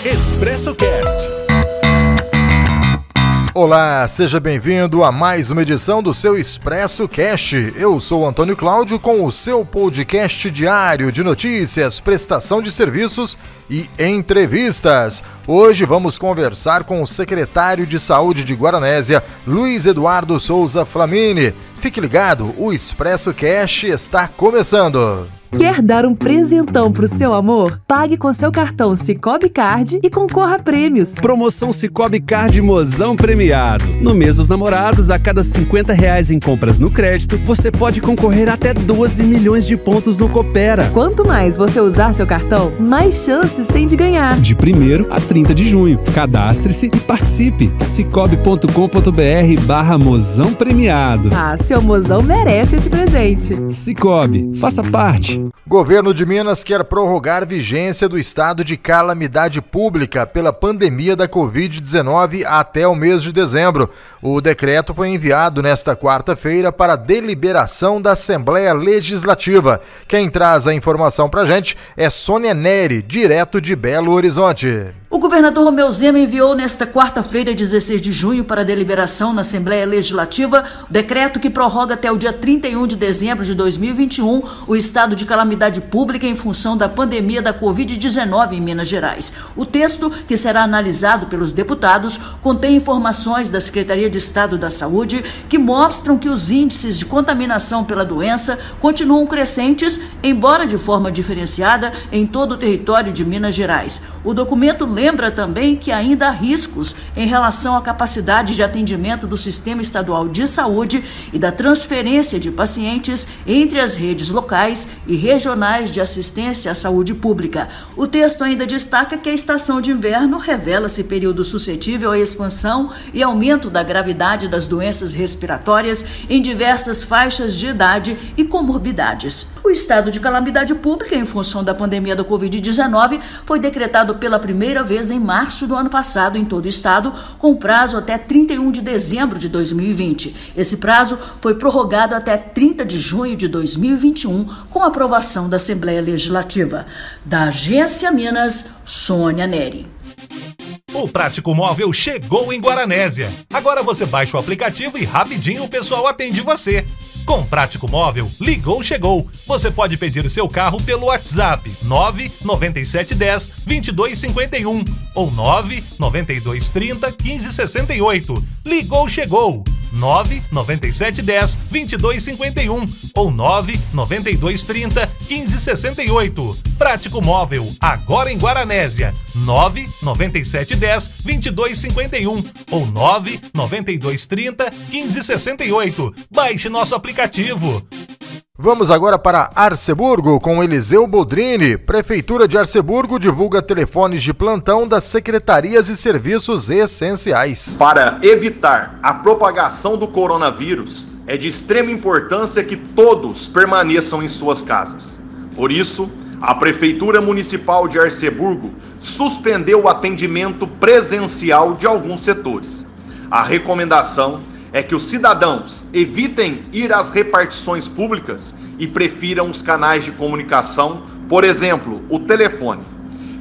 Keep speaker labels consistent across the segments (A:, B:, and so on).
A: Expresso Cast.
B: Olá, seja bem-vindo a mais uma edição do seu Expresso Cast. Eu sou Antônio Cláudio com o seu podcast diário de notícias, prestação de serviços e entrevistas. Hoje vamos conversar com o secretário de Saúde de Guaranésia, Luiz Eduardo Souza Flamini. Fique ligado, o Expresso Cast está começando.
C: Quer dar um presentão pro seu amor? Pague com seu cartão Sicoob Card e concorra a prêmios.
D: Promoção Sicoob Card Mozão Premiado. No mês dos namorados, a cada R$50 em compras no crédito, você pode concorrer até 12 milhões de pontos no Coopera.
C: Quanto mais você usar seu cartão, mais chances tem de ganhar.
D: De 1º a 30 de junho. Cadastre-se e participe. Sicoob.com.br/Mozão Premiado.
C: Ah, seu mozão merece esse presente.
D: Sicoob, faça parte.
B: Governo de Minas quer prorrogar vigência do estado de calamidade pública pela pandemia da Covid-19 até o mês de dezembro. O decreto foi enviado nesta quarta-feira para deliberação da Assembleia Legislativa. Quem traz a informação pra gente é Sônia Neri, direto de Belo Horizonte.
E: O governador Romeu Zema enviou nesta quarta-feira, 16 de junho, para deliberação na Assembleia Legislativa o decreto que prorroga até o dia 31 de dezembro de 2021 o estado de calamidade pública em função da pandemia da Covid-19 em Minas Gerais. O texto, que será analisado pelos deputados, contém informações da Secretaria de Estado da Saúde que mostram que os índices de contaminação pela doença continuam crescentes, embora de forma diferenciada, em todo o território de Minas Gerais. O documento lembra também que ainda há riscos em relação à capacidade de atendimento do Sistema Estadual de Saúde e da transferência de pacientes entre as redes locais e regionais de assistência à saúde pública. O texto ainda destaca que a estação de inverno revela-se período suscetível à expansão e aumento da gravidade das doenças respiratórias em diversas faixas de idade e comorbidades. O estado de calamidade pública em função da pandemia da Covid-19 foi decretado pela primeira vez em março do ano passado em todo o estado, com prazo até 31 de dezembro de 2020. Esse prazo foi prorrogado até 30 de junho de 2021, com aprovação da Assembleia Legislativa. Da Agência Minas, Sônia Neri.
A: O Prático Móvel chegou em Guaranésia. Agora você baixa o aplicativo e rapidinho o pessoal atende você. Com Prático Móvel, ligou, chegou. Você pode pedir seu carro pelo WhatsApp 99710-2251 ou 99230-1568. Ligou, chegou. 99710-2251 ou 99230-1568. Prático Móvel, agora em Guaranésia. 99710-2251 ou 99230-1568. Baixe nosso aplicativo.
B: Vamos agora para Arceburgo com Eliseu Boldrini. Prefeitura de Arceburgo divulga telefones de plantão das secretarias e serviços essenciais.
F: Para evitar a propagação do coronavírus, é de extrema importância que todos permaneçam em suas casas. Por isso, a Prefeitura Municipal de Arceburgo suspendeu o atendimento presencial de alguns setores. A recomendação é que os cidadãos evitem ir às repartições públicas e prefiram os canais de comunicação, por exemplo, o telefone.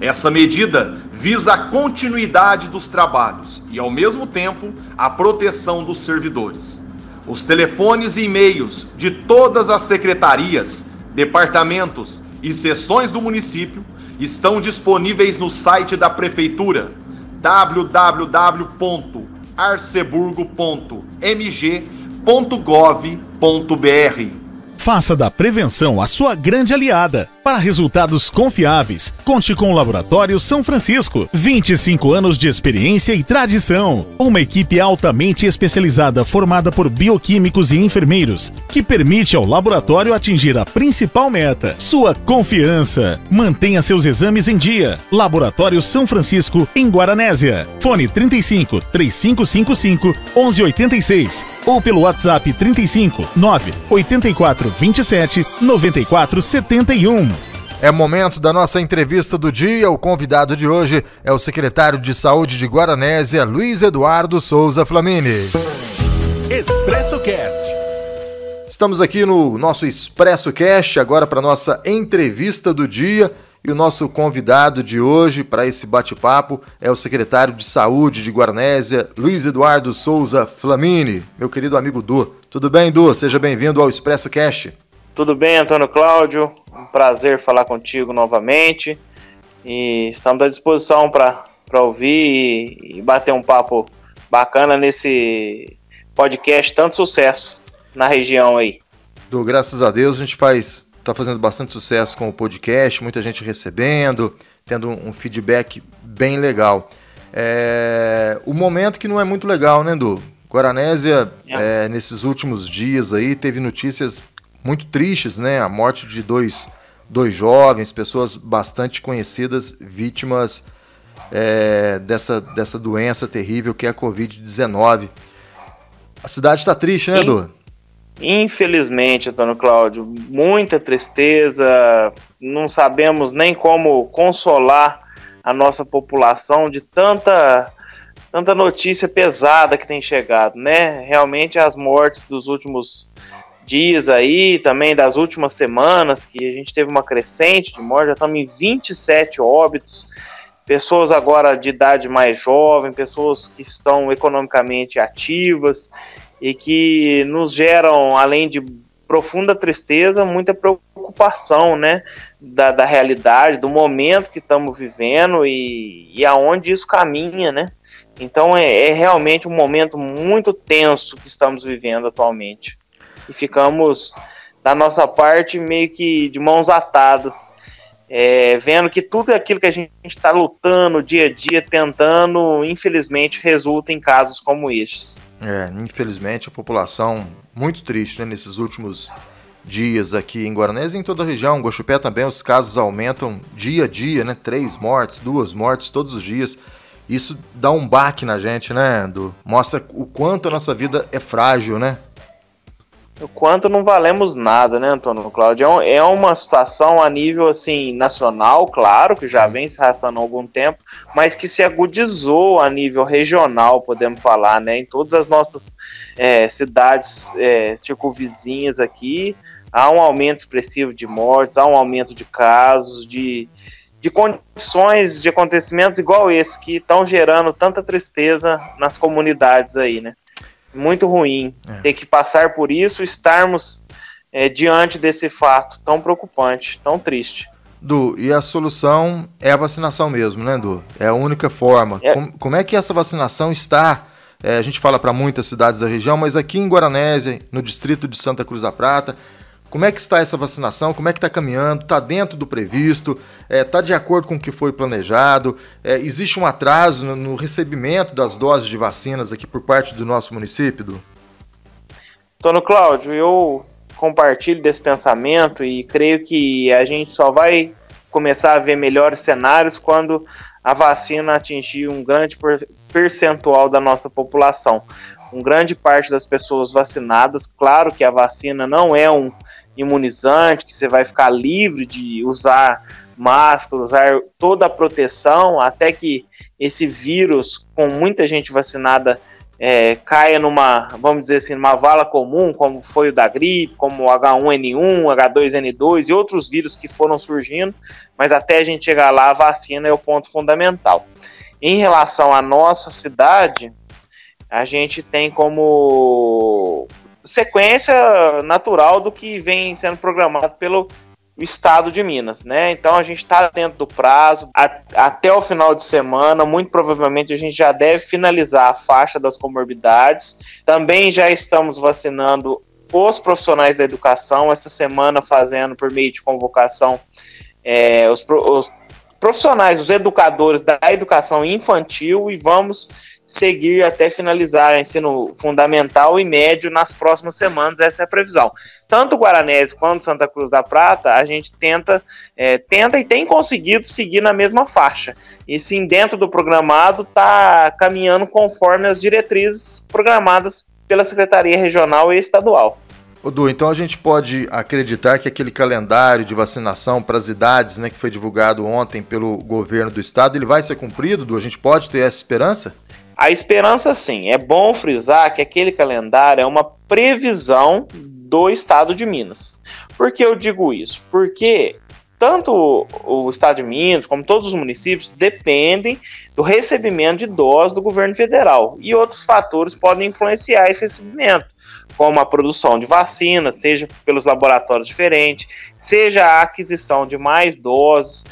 F: Essa medida visa a continuidade dos trabalhos e, ao mesmo tempo, a proteção dos servidores. Os telefones e e-mails de todas as secretarias, departamentos e seções do município estão disponíveis no site da Prefeitura, www.arceburgo.mg.gov.br.
G: Faça da prevenção a sua grande aliada. Para resultados confiáveis, conte com o Laboratório São Francisco. 25 anos de experiência e tradição. Uma equipe altamente especializada formada por bioquímicos e enfermeiros, que permite ao laboratório atingir a principal meta, sua confiança. Mantenha seus exames em dia. Laboratório São Francisco, em Guaranésia. Fone 35 3555 1186 ou pelo WhatsApp 35 984 27 94 71.
B: É momento da nossa entrevista do dia. O convidado de hoje é o secretário de Saúde de Guaranésia, Luiz Eduardo Souza Flamini.
A: Expresso Cast.
B: Estamos aqui no nosso Expresso Cast, agora para nossa entrevista do dia. E o nosso convidado de hoje para esse bate-papo é o secretário de Saúde de Guaranésia, Luiz Eduardo Souza Flamini, meu querido amigo Du. Tudo bem, Du? Seja bem-vindo ao Expresso Cast.
H: Tudo bem, Antônio Cláudio? Um prazer falar contigo novamente. E estamos à disposição para ouvir e bater um papo bacana nesse podcast, tanto sucesso na região aí.
B: Du, graças a Deus a gente está fazendo bastante sucesso com o podcast, muita gente recebendo, tendo um feedback bem legal. O momento que não é muito legal, né, Du? Guaranésia, nesses últimos dias aí, teve notícias muito tristes, né? A morte de dois jovens, pessoas bastante conhecidas, vítimas dessa doença terrível que é a Covid-19. A cidade está triste, né, Du?
H: Infelizmente, Antônio Cláudio, muita tristeza, não sabemos nem como consolar a nossa população de tanta notícia pesada que tem chegado, né? Realmente as mortes dos últimos dias aí, também das últimas semanas, que a gente teve uma crescente de morte, já estamos em 27 óbitos, pessoas agora de idade mais jovem, pessoas que estão economicamente ativas e que nos geram, além de profunda tristeza, muita preocupação, né, da realidade, do momento que estamos vivendo e aonde isso caminha, né? Então é realmente um momento muito tenso que estamos vivendo atualmente. E ficamos, da nossa parte, meio que de mãos atadas, vendo que tudo aquilo que a gente está lutando dia a dia, tentando, infelizmente, resulta em casos como estes.
B: Infelizmente, a população muito triste, né, nesses últimos dias aqui em Guaranésia e em toda a região. Em Guaxupé também os casos aumentam dia a dia, né? 3 mortes, 2 mortes todos os dias. Isso dá um baque na gente, né, Du? Mostra o quanto a nossa vida é frágil, né?
H: O quanto não valemos nada, né, Antônio Cláudio? É uma situação a nível, assim, nacional, claro, que já vem se arrastando há algum tempo, mas que se agudizou a nível regional, podemos falar, né? Em todas as nossas cidades circunvizinhas aqui, há um aumento expressivo de mortes, há um aumento de casos, de condições, de acontecimentos igual esse, que estão gerando tanta tristeza nas comunidades aí, né? Muito ruim ter que passar por isso, estarmos diante desse fato tão preocupante, tão triste.
B: Du, e a solução é a vacinação mesmo, né, Du? É a única forma. Como é que essa vacinação está? A gente fala para muitas cidades da região, mas aqui em Guaranésia, no distrito de Santa Cruz da Prata, como é que está essa vacinação? Como é que está caminhando? Está dentro do previsto? Está de acordo com o que foi planejado? Existe um atraso no recebimento das doses de vacinas aqui por parte do nosso município, Du?
H: Antônio Cláudio, eu compartilho desse pensamento e creio que a gente só vai começar a ver melhores cenários quando a vacina atingir um grande percentual da nossa população. Uma grande parte das pessoas vacinadas, claro que a vacina não é um imunizante, que você vai ficar livre de usar máscara, usar toda a proteção, até que esse vírus, com muita gente vacinada, caia numa, vamos dizer assim, numa vala comum, como foi o da gripe, como o H1N1, H2N2 e outros vírus que foram surgindo, mas até a gente chegar lá, a vacina é o ponto fundamental. Em relação à nossa cidade, a gente tem como sequência natural do que vem sendo programado pelo estado de Minas, né? Então a gente está dentro do prazo, até o final de semana, muito provavelmente a gente já deve finalizar a faixa das comorbidades. Também já estamos vacinando os profissionais da educação, essa semana fazendo por meio de convocação os profissionais, os educadores da educação infantil, e vamos seguir até finalizar o ensino fundamental e médio nas próximas semanas, essa é a previsão. Tanto Guaranésia quanto Santa Cruz da Prata, a gente tenta e tem conseguido seguir na mesma faixa. E sim, dentro do programado, está caminhando conforme as diretrizes programadas pela Secretaria Regional e Estadual.
B: Du, então a gente pode acreditar que aquele calendário de vacinação para as idades, né, que foi divulgado ontem pelo governo do estado, ele vai ser cumprido, Du? A gente pode ter essa esperança?
H: A esperança, sim. É bom frisar que aquele calendário é uma previsão do estado de Minas. Por que eu digo isso? Porque tanto o estado de Minas, como todos os municípios, dependem do recebimento de doses do governo federal. E outros fatores podem influenciar esse recebimento, como a produção de vacinas, seja pelos laboratórios diferentes, seja a aquisição de mais doses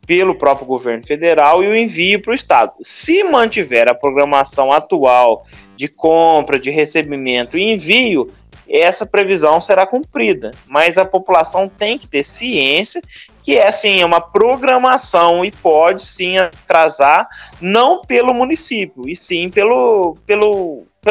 H: pelo próprio governo federal e o envio para o estado. Se mantiver a programação atual de compra, de recebimento e envio, essa previsão será cumprida, mas a população tem que ter ciência que é sim uma programação e pode sim atrasar, não pelo município, e sim pelo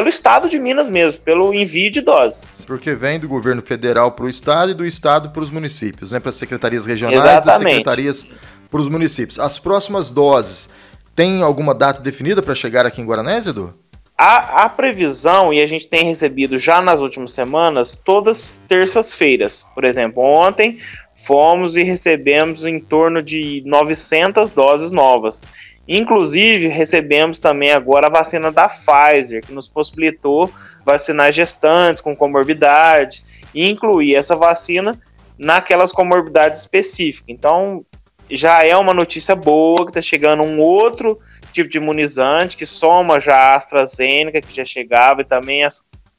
H: estado de Minas mesmo, pelo envio de doses.
B: Porque vem do governo federal para o estado e do estado para os municípios, né? Para as secretarias regionais,
H: exatamente,
B: das secretarias para os municípios. As próximas doses, tem alguma data definida para chegar aqui em Guaranésia, Edu?
H: A previsão, e a gente tem recebido já nas últimas semanas, todas terças-feiras. Por exemplo, ontem fomos e recebemos em torno de 900 doses novas. Inclusive, recebemos também agora a vacina da Pfizer, que nos possibilitou vacinar gestantes com comorbidade e incluir essa vacina naquelas comorbidades específicas. Então, já é uma notícia boa que está chegando um outro tipo de imunizante que soma já a AstraZeneca, que já chegava, e também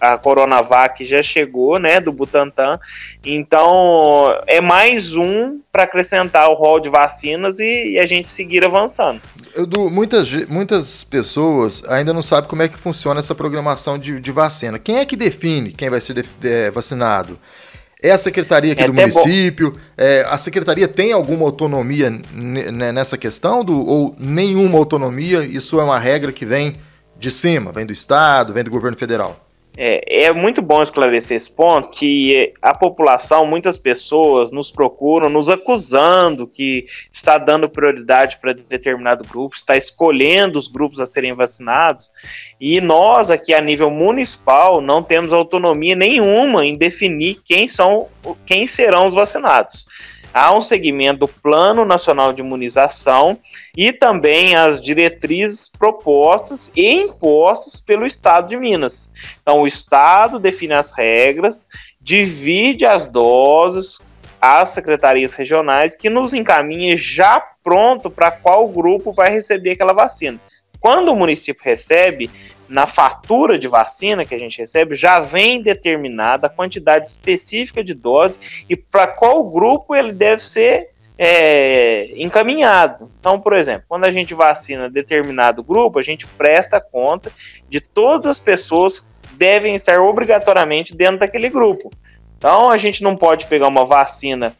H: a Coronavac já chegou, né, do Butantan. Então, é mais um para acrescentar o rol de vacinas e a gente seguir avançando.
B: Edu, muitas pessoas ainda não sabem como é que funciona essa programação de vacina. Quem é que define quem vai ser vacinado? É a secretaria aqui do município? A secretaria tem alguma autonomia nessa questão? Ou nenhuma autonomia? Isso é uma regra que vem de cima, vem do estado, vem do governo federal?
H: É muito bom esclarecer esse ponto, que a população, muitas pessoas nos procuram, nos acusando que está dando prioridade para determinado grupo, está escolhendo os grupos a serem vacinados, e nós aqui a nível municipal não temos autonomia nenhuma em definir quem serão os vacinados. Há um segmento do Plano Nacional de Imunização e também as diretrizes propostas e impostas pelo Estado de Minas. Então, o Estado define as regras, divide as doses às secretarias regionais, que nos encaminha já pronto para qual grupo vai receber aquela vacina. Quando o município recebe, na fatura de vacina que a gente recebe, já vem determinada a quantidade específica de dose e para qual grupo ele deve ser encaminhado. Então, por exemplo, quando a gente vacina determinado grupo, a gente presta conta de todas as pessoas que devem estar obrigatoriamente dentro daquele grupo. Então, a gente não pode pegar uma vacina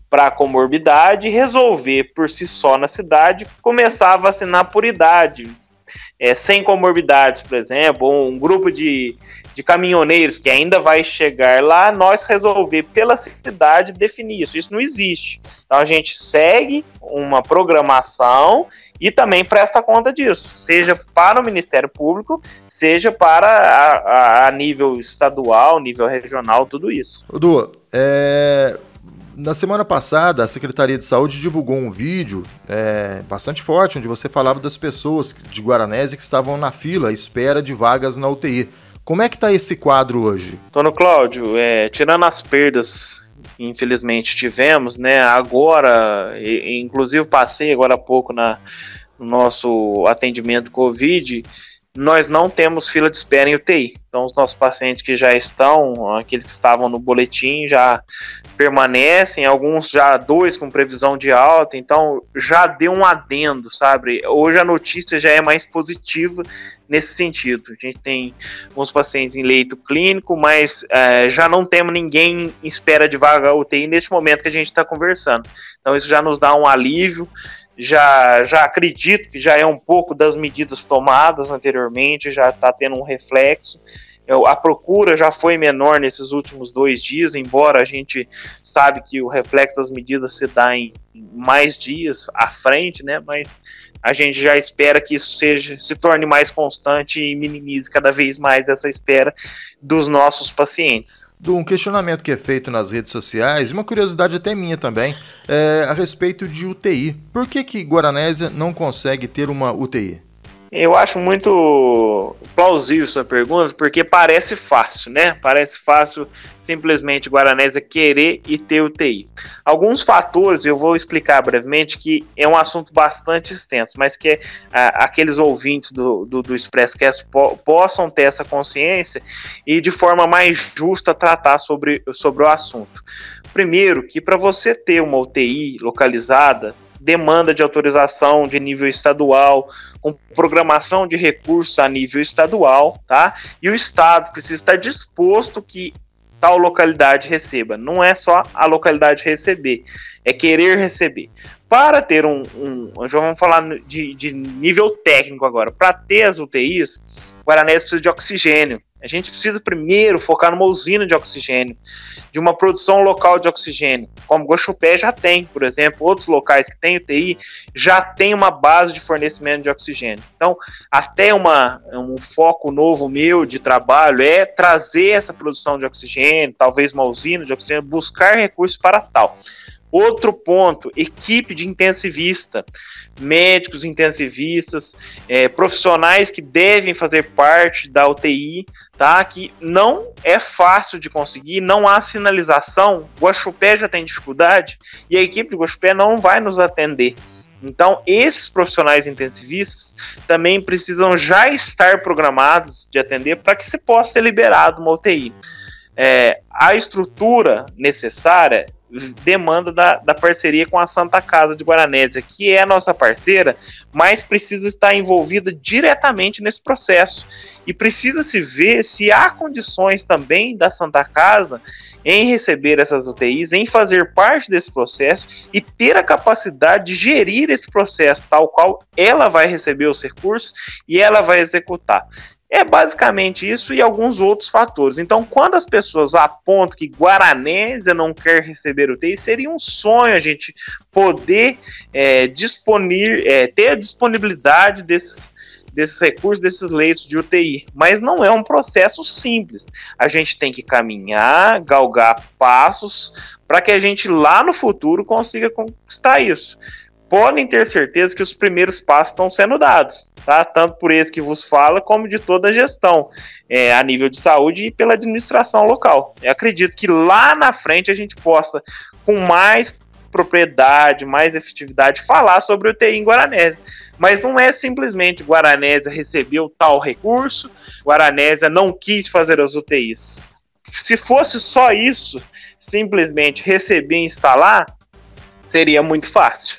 H: para comorbidade e resolver por si só na cidade começar a vacinar por idade, sem comorbidades, por exemplo, ou um grupo de caminhoneiros que ainda vai chegar lá, nós resolver pela cidade definir isso. Isso não existe. Então a gente segue uma programação e também presta conta disso, seja para o Ministério Público, seja para a nível estadual, nível regional, tudo isso.
B: Edu, na semana passada, a Secretaria de Saúde divulgou um vídeo bastante forte, onde você falava das pessoas de Guaranésia que estavam na fila à espera de vagas na UTI. Como é que está esse quadro hoje?
H: Antônio Cláudio, tirando as perdas que infelizmente tivemos, né, agora, inclusive passei agora há pouco no nosso atendimento Covid, nós não temos fila de espera em UTI. Então, os nossos pacientes que já estão, aqueles que estavam no boletim, já permanecem, alguns já 2 com previsão de alta, então já deu um adendo, sabe? Hoje a notícia já é mais positiva nesse sentido. A gente tem alguns pacientes em leito clínico, mas já não temos ninguém em espera de vaga UTI neste momento que a gente está conversando. Então, isso já nos dá um alívio. Já acredito que já é um pouco das medidas tomadas anteriormente, já está tendo um reflexo. A procura já foi menor nesses últimos 2 dias, embora a gente sabe que o reflexo das medidas se dá em mais dias à frente, né? Mas a gente já espera que isso se torne mais constante e minimize cada vez mais essa espera dos nossos pacientes.
B: Um questionamento que é feito nas redes sociais, e uma curiosidade até minha também, a respeito de UTI. Por que Guaranésia não consegue ter uma UTI?
H: Eu acho muito plausível sua pergunta, porque parece fácil, né? Parece fácil simplesmente Guaranésia querer e ter UTI. Alguns fatores, eu vou explicar brevemente, que é um assunto bastante extenso, mas que aqueles ouvintes do ExpressoCast possam ter essa consciência e de forma mais justa tratar sobre o assunto. Primeiro, que para você ter uma UTI localizada, demanda de autorização de nível estadual, com programação de recursos a nível estadual, tá? E o Estado precisa estar disposto que tal localidade receba. Não é só a localidade receber, é querer receber. Para ter já vamos falar de nível técnico agora. Para ter as UTIs, Guaranésia precisa de oxigênio. A gente precisa primeiro focar numa usina de oxigênio, de uma produção local de oxigênio, como Guaxupé já tem, por exemplo, outros locais que têm UTI já tem uma base de fornecimento de oxigênio. Então, até um foco novo meu de trabalho é trazer essa produção de oxigênio, talvez uma usina de oxigênio, buscar recursos para tal. Outro ponto, equipe de intensivista, médicos intensivistas, profissionais que devem fazer parte da UTI, tá? Que não é fácil de conseguir, não há sinalização, Guaxupé já tem dificuldade e a equipe de Guaxupé não vai nos atender. Então, esses profissionais intensivistas também precisam já estar programados de atender para que se possa ser liberado uma UTI. A estrutura necessária demanda da parceria com a Santa Casa de Guaranésia, que é a nossa parceira, mas precisa estar envolvida diretamente nesse processo. E precisa se ver se há condições também da Santa Casa em receber essas UTIs, em fazer parte desse processo e ter a capacidade de gerir esse processo, tal qual ela vai receber os recursos e ela vai executar. É basicamente isso e alguns outros fatores. Então, quando as pessoas apontam que Guaranésia não quer receber UTI, seria um sonho a gente poder ter a disponibilidade desses recursos, desses leitos de UTI. Mas não é um processo simples. A gente tem que caminhar, galgar passos, para que a gente lá no futuro consiga conquistar isso. Podem ter certeza que os primeiros passos estão sendo dados, tá? Tanto por esse que vos fala, como de toda a gestão, a nível de saúde e pela administração local. Eu acredito que lá na frente a gente possa, com mais propriedade, mais efetividade, falar sobre o UTI em Guaranésia. Mas não é simplesmente Guaranésia recebeu tal recurso, Guaranésia não quis fazer as UTIs. Se fosse só isso, simplesmente receber e instalar, seria muito fácil.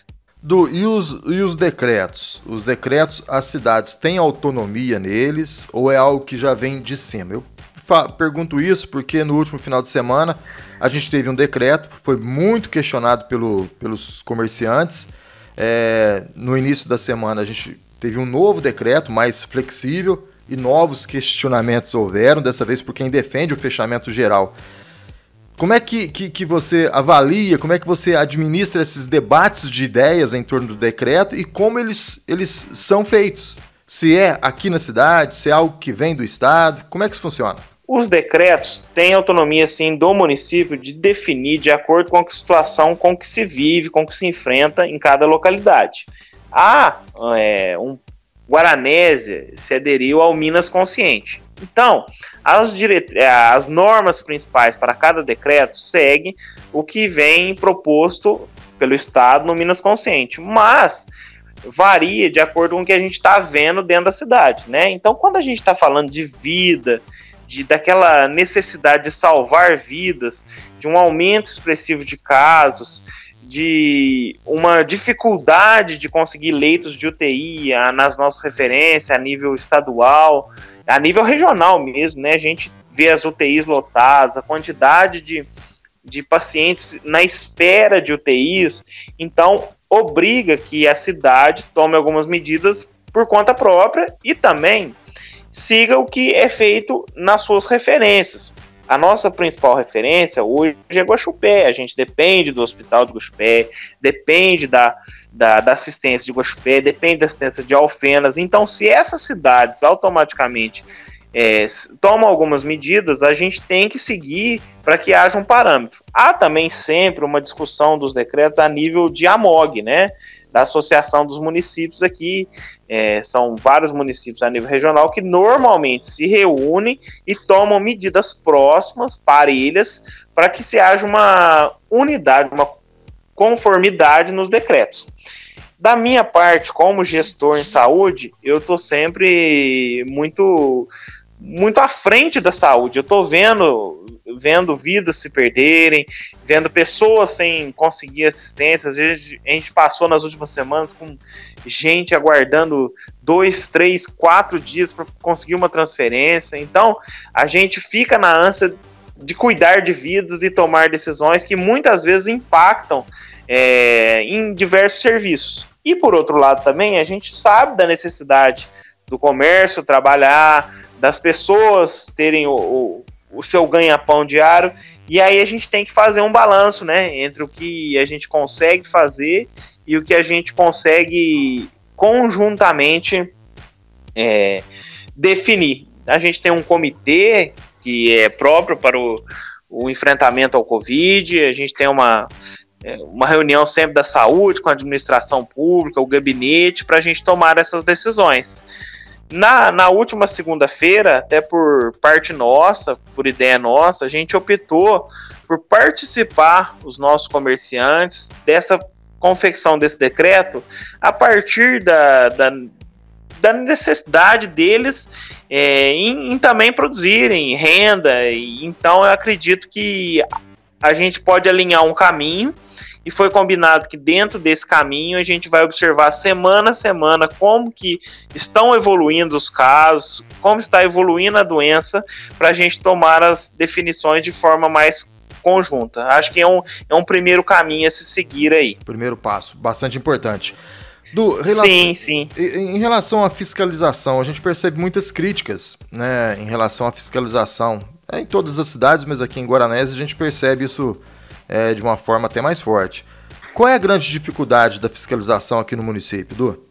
B: E os decretos? Os decretos, as cidades têm autonomia neles ou é algo que já vem de cima? Eu pergunto isso porque no último final de semana a gente teve um decreto, foi muito questionado pelos comerciantes. No início da semana a gente teve um novo decreto mais flexível e novos questionamentos houveram, dessa vez por quem defende o fechamento geral. Como é que você avalia, como é que você administra esses debates de ideias em torno do decreto e como eles são feitos? Se é aqui na cidade, se é algo que vem do Estado, como é que isso funciona?
H: Os decretos têm autonomia, sim, do município de definir de acordo com a situação com que se vive, com que se enfrenta em cada localidade. Guaranésia se aderiu ao Minas Consciente. Então, as normas principais para cada decreto seguem o que vem proposto pelo Estado no Minas Consciente, mas varia de acordo com o que a gente está vendo dentro da cidade, né? Então, quando a gente está falando de vida, daquela necessidade de salvar vidas, de um aumento expressivo de casos, de uma dificuldade de conseguir leitos de UTI nas nossas referências, a nível estadual, a nível regional mesmo, né? A gente vê as UTIs lotadas, a quantidade de pacientes na espera de UTIs, então obriga que a cidade tome algumas medidas por conta própria e também siga o que é feito nas suas referências. A nossa principal referência hoje é Guaxupé. A gente depende do hospital de Guaxupé, depende da assistência de Guaxupé, depende da assistência de Alfenas. Então, se essas cidades automaticamente tomam algumas medidas, a gente tem que seguir para que haja um parâmetro. Há também sempre uma discussão dos decretos a nível de AMOG, né? da Associação dos Municípios aqui. São vários municípios a nível regional que normalmente se reúnem e tomam medidas próximas, parelhas, para que se haja uma unidade, uma conformidade nos decretos. Da minha parte, como gestor em saúde, eu estou sempre muito à frente da saúde. Eu estou vendo vidas se perderem, vendo pessoas sem conseguir assistência. Às vezes a gente passou nas últimas semanas com gente aguardando 2, 3, 4 dias para conseguir uma transferência. Então, a gente fica na ânsia de cuidar de vidas e tomar decisões que muitas vezes impactam em diversos serviços. E, por outro lado, também, a gente sabe da necessidade do comércio trabalhar, das pessoas terem o seu ganha-pão diário, e aí a gente tem que fazer um balanço, né, entre o que a gente consegue fazer e o que a gente consegue conjuntamente definir. A gente tem um comitê que é próprio para o enfrentamento ao Covid, a gente tem uma reunião sempre da saúde com a administração pública, o gabinete, para a gente tomar essas decisões. Na última segunda-feira, até por parte nossa, por ideia nossa, a gente optou por participar, os nossos comerciantes, dessa confecção desse decreto a partir da necessidade deles em também produzirem renda. Então eu acredito que a gente pode alinhar um caminho, e foi combinado que dentro desse caminho a gente vai observar semana a semana como que estão evoluindo os casos, como está evoluindo a doença, para a gente tomar as definições de forma mais conjunta. Acho que é um primeiro caminho a se seguir aí.
B: Primeiro passo, bastante importante.
H: Sim.
B: Em relação à fiscalização, a gente percebe muitas críticas, né, em relação à fiscalização. Em todas as cidades, mas aqui em Guaranésia a gente percebe isso de uma forma até mais forte. Qual é a grande dificuldade da fiscalização aqui no município, Du?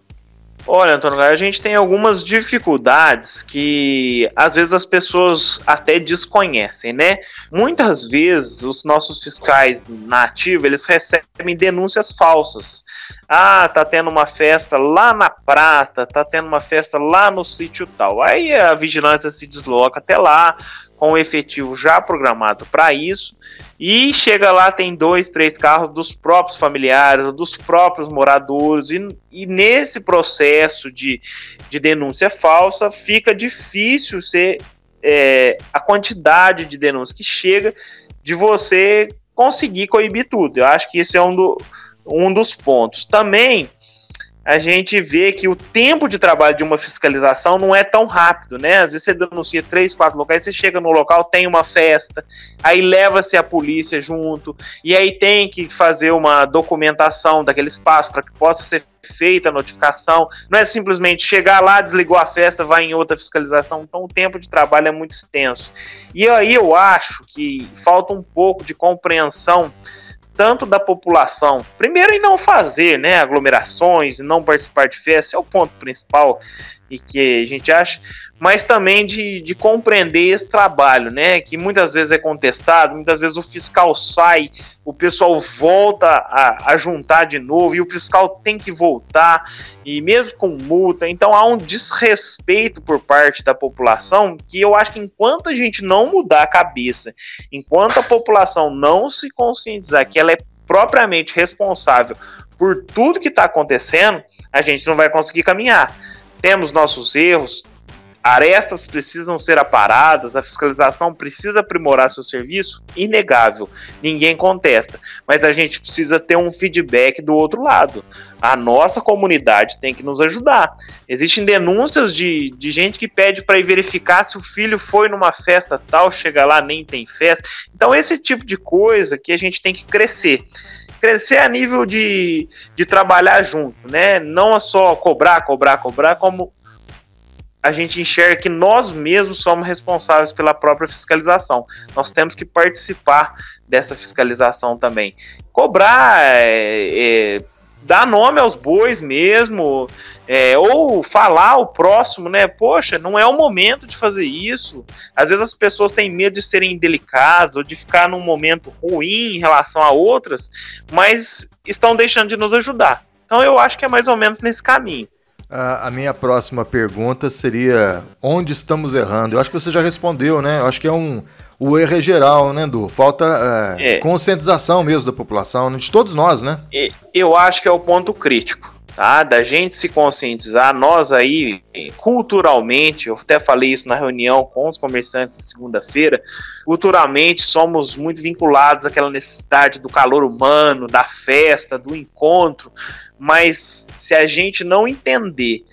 H: Olha, Antônio, a gente tem algumas dificuldades que às vezes as pessoas até desconhecem, né? Muitas vezes os nossos fiscais na ativa, eles recebem denúncias falsas. Tá tendo uma festa lá na Prata, tá tendo uma festa lá no sítio tal. Aí a vigilância se desloca até lá, com o efetivo já programado para isso, e chega lá, tem 2, 3 carros dos próprios familiares, dos próprios moradores, e nesse processo de denúncia falsa, fica difícil ser a quantidade de denúncias que chega, de você conseguir coibir tudo. Eu acho que esse é um dos pontos. Também a gente vê que o tempo de trabalho de uma fiscalização não é tão rápido, né? Às vezes você denuncia 3, 4 locais, você chega no local, tem uma festa, aí leva-se a polícia junto, e aí tem que fazer uma documentação daquele espaço para que possa ser feita a notificação. Não é simplesmente chegar lá, desligou a festa, vai em outra fiscalização. Então o tempo de trabalho é muito extenso. E aí eu acho que falta um pouco de compreensão tanto da população, primeiro em não fazer, né, aglomerações, não participar de festas, é o ponto principal e que a gente acha, mas também de compreender esse trabalho, né, que muitas vezes é contestado, muitas vezes o fiscal sai, o pessoal volta a juntar de novo, e o fiscal tem que voltar, e mesmo com multa, então há um desrespeito por parte da população, que eu acho que enquanto a gente não mudar a cabeça, enquanto a população não se conscientizar que ela é propriamente responsável por tudo que está acontecendo, a gente não vai conseguir caminhar. Temos nossos erros, arestas precisam ser aparadas, a fiscalização precisa aprimorar seu serviço, inegável, ninguém contesta, mas a gente precisa ter um feedback do outro lado. A nossa comunidade tem que nos ajudar. Existem denúncias de gente que pede para ir verificar se o filho foi numa festa tal, chega lá, nem tem festa. Então esse tipo de coisa que a gente tem que crescer a nível de trabalhar junto, né? Não é só cobrar, como a gente enxerga que nós mesmos somos responsáveis pela própria fiscalização. Nós temos que participar dessa fiscalização também. Cobrar, dar nome aos bois mesmo, ou falar ao próximo, né? Poxa, não é o momento de fazer isso. Às vezes as pessoas têm medo de serem indelicadas ou de ficar num momento ruim em relação a outras, mas estão deixando de nos ajudar. Então eu acho que é mais ou menos nesse caminho.
B: A minha próxima pergunta seria: onde estamos errando? Eu acho que você já respondeu, né? Eu acho que o erro é geral, né, Du? Falta conscientização mesmo da população, de todos nós, né?
H: Eu acho que é o ponto crítico, tá? Da gente se conscientizar, nós aí, culturalmente, eu até falei isso na reunião com os comerciantes na segunda-feira, culturalmente somos muito vinculados àquela necessidade do calor humano, da festa, do encontro, mas se a gente não entender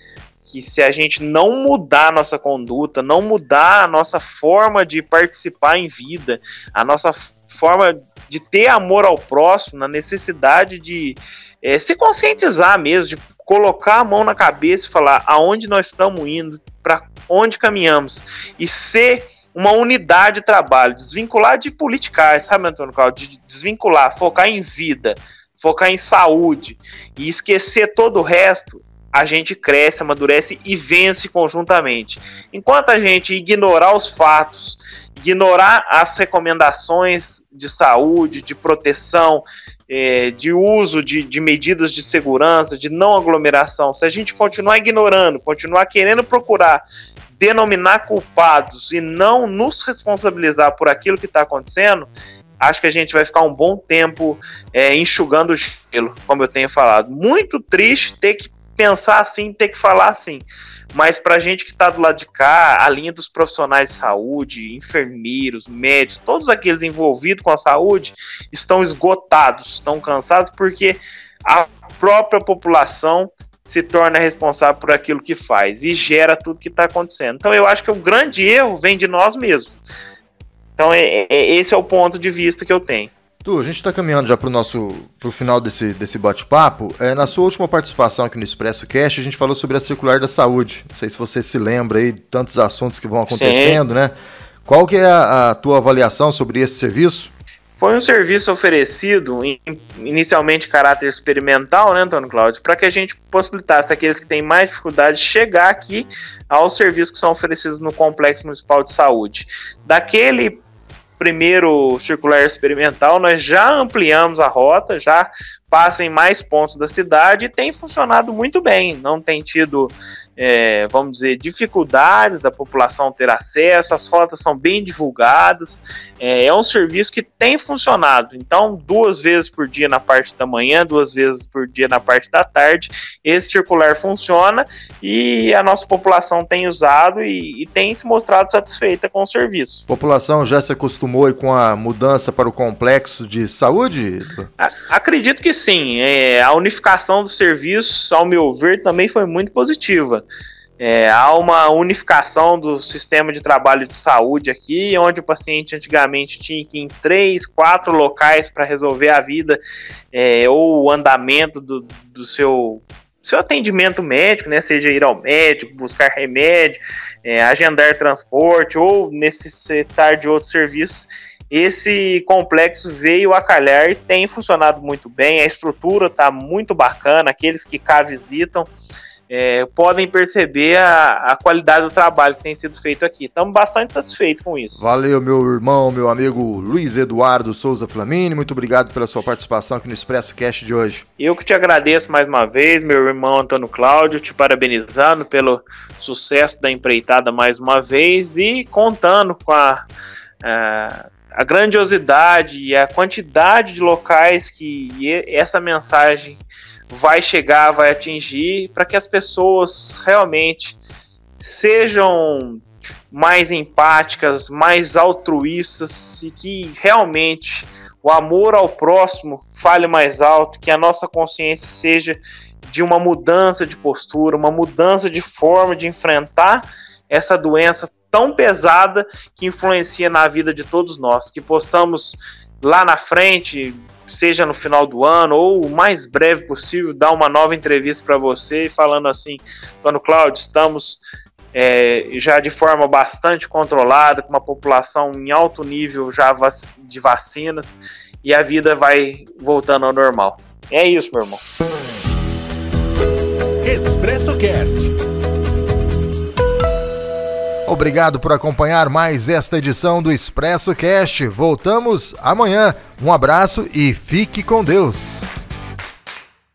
H: que se a gente não mudar a nossa conduta, não mudar a nossa forma de participar em vida, a nossa forma de ter amor ao próximo, na necessidade de se conscientizar mesmo, de colocar a mão na cabeça e falar aonde nós estamos indo, para onde caminhamos, e ser uma unidade de trabalho, desvincular de politicagem, sabe, Antônio Cláudio? De desvincular, focar em vida, focar em saúde e esquecer todo o resto, a gente cresce, amadurece e vence conjuntamente. Enquanto a gente ignorar os fatos, ignorar as recomendações de saúde, de proteção, de uso de medidas de segurança, de não aglomeração, se a gente continuar ignorando, continuar querendo procurar denominar culpados e não nos responsabilizar por aquilo que está acontecendo, acho que a gente vai ficar um bom tempo enxugando o gelo, como eu tenho falado. Muito triste ter que pensar assim, ter que falar assim, mas pra gente que tá do lado de cá, a linha dos profissionais de saúde, enfermeiros, médicos, todos aqueles envolvidos com a saúde estão esgotados, estão cansados, porque a própria população se torna responsável por aquilo que faz e gera tudo que está acontecendo. Então eu acho que o grande erro vem de nós mesmos. Então esse é o ponto de vista que eu tenho.
B: A gente está caminhando já para o final desse bate-papo. Na sua última participação aqui no Expresso Cast, a gente falou sobre a circular da saúde. Não sei se você se lembra aí de tantos assuntos que vão acontecendo, né? Qual que é a tua avaliação sobre esse serviço?
H: Foi um serviço oferecido, inicialmente de caráter experimental, né, Antônio Cláudio, para que a gente possibilitasse aqueles que têm mais dificuldade de chegar aqui aos serviços que são oferecidos no Complexo Municipal de Saúde. Daquele primeiro circular experimental, nós já ampliamos a rota, já passa em mais pontos da cidade e tem funcionado muito bem, não tem tido, vamos dizer, dificuldades da população ter acesso, as rotas são bem divulgadas, é um serviço que tem funcionado, então 2 vezes por dia na parte da manhã, 2 vezes por dia na parte da tarde, esse circular funciona e a nossa população tem usado e tem se mostrado satisfeita com o serviço.
B: A população já se acostumou com a mudança para o complexo de saúde?
H: Acredito que sim, a unificação dos serviços, ao meu ver, também foi muito positiva. Há uma unificação do sistema de trabalho de saúde aqui, onde o paciente antigamente tinha que ir em 3, 4 locais para resolver a vida ou o andamento do seu atendimento médico, né? Seja ir ao médico, buscar remédio, agendar transporte ou necessitar de outros serviços. Esse complexo veio a calhar e tem funcionado muito bem, a estrutura está muito bacana, aqueles que cá visitam podem perceber a qualidade do trabalho que tem sido feito aqui. Estamos bastante satisfeitos com isso.
B: Valeu, meu irmão, meu amigo Luiz Eduardo Souza Flamini, muito obrigado pela sua participação aqui no Expresso Cast de hoje.
H: Eu que te agradeço mais uma vez, meu irmão Antônio Cláudio, te parabenizando pelo sucesso da empreitada mais uma vez e contando com a grandiosidade e a quantidade de locais que essa mensagem vai chegar, vai atingir, para que as pessoas realmente sejam mais empáticas, mais altruístas e que realmente o amor ao próximo fale mais alto, que a nossa consciência seja de uma mudança de postura, uma mudança de forma de enfrentar essa doença tão pesada que influencia na vida de todos nós, que possamos lá na frente, seja no final do ano ou o mais breve possível, dar uma nova entrevista para você falando assim: Antônio Cláudio, estamos já de forma bastante controlada, com uma população em alto nível já de vacinas e a vida vai voltando ao normal. É isso, meu irmão.
A: Expresso Cast.
B: Obrigado por acompanhar mais esta edição do Expresso Cast. Voltamos amanhã. Um abraço e fique com Deus.